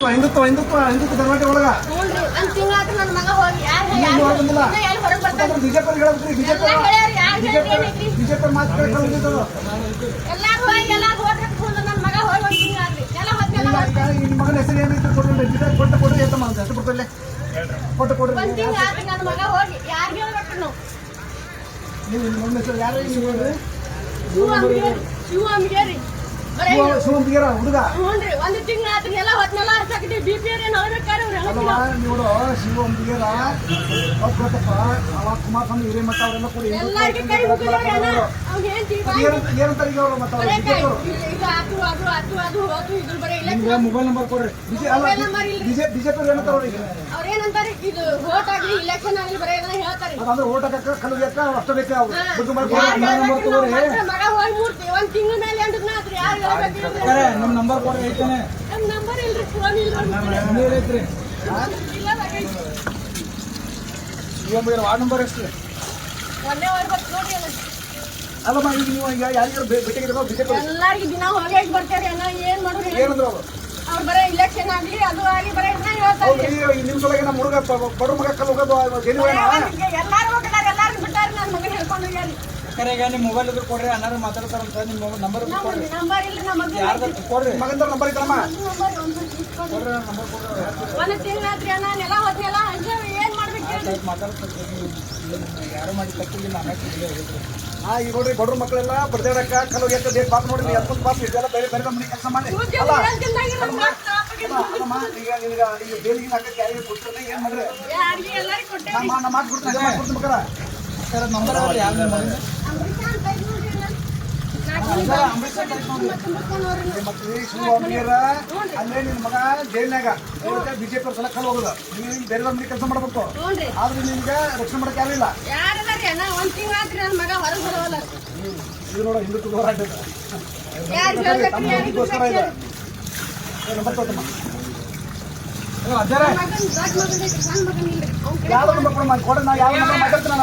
ಹಿಂದುತ್ವ ಧರ್ಮಕ್ಕೆ ಒಳಗ BJP BJP ಮಾತು ನಿಮ್ಮ ಮಗನ ಹೆಸರು ಏನೈತೆ ಕೊಟ್ಟು ಕೊಡ್ರಿ ಅಂತ ಹೆಸರು ಕೊಡ್ತಲ್ಲೇ ಕೊಟ್ಟು ಕೊಡ್ರಿ ನೀವು ನಿಮ್ಮ ಮಗನ ಹೆಸರು ಯಾರು ಶಿವಂಬಿಗೆರ ಹುಡುಗ ಒಂದು ತಿಂಗಳ ಎಲ್ಲ ಹೊತ್ನೆಲ್ಲ ಹಚ್ಚಾಕಿದ್ವಿ ಬಿಪಿ ನೋಡು ಶಿವಂಬಿಗೆರ ಗೊತ್ತಪ್ಪ ಅವ ಕುಮಾರಸ್ವಾಮಿ ಹಿರೇಮಠ ಅವರೆಲ್ಲ ಕೂಡ ಮೊಬೈಲ್ ನಂಬರ್ ಕೊಡ್ರಿ ಬಿಜೆಪಿ ಅವ್ರೇನಂತಾರೆ ಇದು ವೋಟ್ ಆಗ್ಲಿ ಇಲೆಕ್ಷನ್ ಆಗ್ಲಿ ಬರೀ ಹೇಳ್ತಾರೆ ಅಂದ್ರೆ ಓಟ್ ಹಾಕಕ್ಕ ಕಲುಗಕ್ಕ ಅಷ್ಟ ಬೇಕಾ ಮಗ ಹೋಗಿ ಮೂರ್ತಿ ಒಂದ್ ತಿಂಗಳ ಮೇಲೆ ಅಂದ್ರಿ ಯಾರು ನಿಮ್ ನಂಬರ್ ಕೊಡ್ರಿ ಐತೇನೆ ನಮ್ ನಂಬರ್ ಇಲ್ರಿ ಫೋನ್ ಐತ್ರಿ ವಾರ್ಡ್ ನಂಬರ್ ಎಷ್ಟು ಒಂದೇ ಬರ್ಬೇಕು ನೋಡ್ರಿ ಅಲ್ಲಮ್ಮ ಈಗ ನೀವು ಈಗ ಯಾರಿಗಾರು ಭೇಟಿಯಾಗಿರೋ ಬಿಜೆಪಿ ಎಲ್ಲಾರ್ಗಿ ದಿನ ಹೋಗಿ ಬರ್ತಾರೆ ಅಣ್ಣ ಏನ್ ಮಾಡೋದು ಏನಂದ್ರು ಅವ್ರು ಬರೀ ಇಲೆಕ್ಷನ್ ಆಗ್ಲಿ ಅದು ಆಗ್ಲಿ ಬರೀ ಹೇಳ್ತಾರೆ ನಿಮ್ ಸಲಗ ನಮ್ಮ ಹುಡುಗ ಬಡ ಮಗ ಕಲ್ ಹೋಗೋದು ಎಲ್ಲಾರು ಹೋಗ್ತಾರೆ ಎಲ್ಲಾರು ಬಿಟ್ಟಾರ ನನ್ನ ಮಗನ ಹೇಳ್ಕೊಂಡು ಹೋಗ್ಯಾರಿ ಕರೆಗ ನಿಮ್ಮ ಮೊಬೈಲ್ ಇದ್ರೆ ಕೊಡ್ರಿ ಅನ್ನಾರು ಮಾತಾಡ್ತಾರಂತ ನಿಮ್ಮ ನಂಬರ್ ಕೊಡ್ರಿ ನಂಬರ್ ಇಲ್ರಿ ನಮ್ಮ ಯಾರ್ದು ಕೊಡ್ರಿ ಮಗಂದ ನಂಬರ್ ಐತಮ್ಮ ಕೊಡ್ರಿ ನಂಬರ್ ಕೊಡ್ರಿ ಒಂದು ತಿಂಗಳಾತ್ರಿ ಅಣ್ಣ ನೆಲ ಹೋದ್ನೆಲ್ಲ ಏನ್ ಮಾಡ್ಬೇಕು ಯಾರು ಮಾಡಿ ತಪ್ಪಿಲ್ಲ ಈಗ ನೋಡ್ರಿ ಬಡ್ರ ಮಕ್ಕಳೆಲ್ಲ ಬಡ್ದಾಡಕ್ಕ ಕಲ್ಲು ಎತ್ತ ದೇಶ ಪಾಪ ನೋಡ್ರಿ ಎತ್ತೊಂದು ಪಾಪ ಇದೆಲ್ಲ ಬೇರೆ ಬೇರೆ ಮನೆ ಕೆಲಸ ಮಾಡಿ ಈಗ ಬೇಲಿಗೆ ಹಾಕಕ್ಕೆ ಯಾರಿಗೆ ಕೊಡ್ತಾರೆ ಏನ್ ಮಾಡ್ರಿ ನಾ ಮಾಡ್ಕೊಡ್ತೀನಿ ಮಕ್ಕಳ ಸರ್ ನಂಬರ್ ಅಲ್ಲೇ ನಿನ್ ಮಗ ಜೈಲ್ನಾಗ ಬಿಜೆಪಿ ಸಲ ಕಲ್ ಹೋಗುದು ನೀವು ಬೇರೆ ಮನೆ ಕೆಲಸ ಮಾಡ್ಬೇಕು ಆದ್ರೆ ನಿಮ್ಗೆ ರಕ್ಷಣೆ ಮಾಡಕ್ ಯಾರಿಲ್ಲ ಇದು ನೋಡ ಹಿಂದುತ್ವ ಹೋರಾಟ ಹಿಂದುತ್ವಗೋಸ್ಕರ ಇದೆ ನಂಬರ್ ತೋಟಮ್ಮ ಯಾವ ನಂಬರ್ ಕೊಡ ನಾ ಯಾವ ನಂಬರ್ ಮಾತಾಡ್ತೀನಿ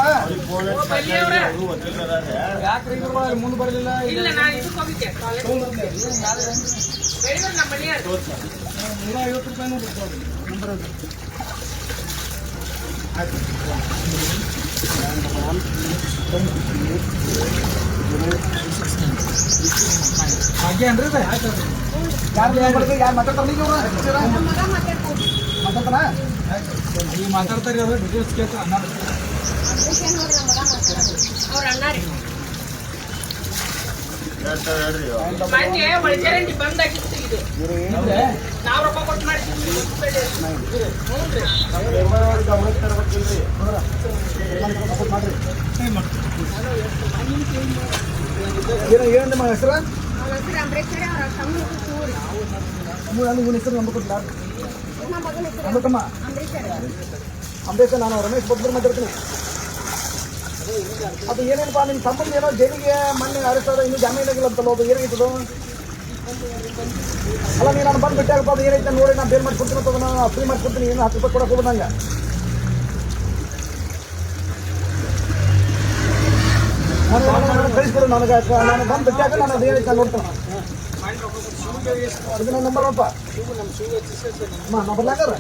ಯಾಕ್ರಿ ಮುಂದೆ ಬರಲಿಲ್ಲ ₹150 ನಂಬರ್ ಹಾಗೆ ಅನ್ರಿ ಯಾರು ಮಾತಾಡ್ತಾರ ಮಾತಾಡ್ತಾನ ಈಗ ಮಾತಾಡ್ತಾರೆ ಅವರು ಡಿಟೇಲ್ಸ್ ಕೇಳ್ತಾರೆ ಏನಂದ ಮಗ ಹೆಸರು ಇವನ ಹೆಸರು ನಂಬರ್ ಕೊಟ್ಟಿಲ್ಲ ನಂಬಕಮ್ಮ ಅಂಬೇಶ ನಾನು ರಮೇಶ್ ಬೊಬ್ಬರು ಮಾತಾಡ್ತೀನಿ ಅದು ಏನೇನಪ್ಪ ನಿಮ್ಮ ಸಂಬಂಧ ಏನೋ ಜೈಲಿಗೆ ಮೊನ್ನೆ ಅರೆಸ್ಟ್ ಆದ ಇನ್ನೂ ಜಾಮೀನಾಗಿಲ್ಲ ಅಂತಲ್ಲ ಅದು ಏನಾಗಿತ್ತು ಅಲ್ಲ ನೀವು ನಾನು ಬಂದು ಬಿಟ್ಟಾಗಪ್ಪ ಅದು ಏನೈತೆ ನೋಡಿ ನಾನು ಬೇಲ್ ಮಾಡಿಕೊಡ್ತೀನಿ ಅಂತ ನಾನು ಫ್ರೀ ಮಾಡಿಕೊಡ್ತೀನಿ ಏನು ₹10 ಕೊಡಕ್ಕೆ ಹೋಗೋದು ನಂಗೆ ಕಳಿಸ್ಕೊಡು ನನಗೆ ನಾನು ಬಂದು ಬಿಟ್ಟಾಗ ನಾನು ಅದು ಏನೈತೆ ನೋಡ್ತೇನೆ ಇದು ನನ್ನ ನಂಬರ್ ಅಪ್ಪ ನಾ ಬರ್ಲಾಕರ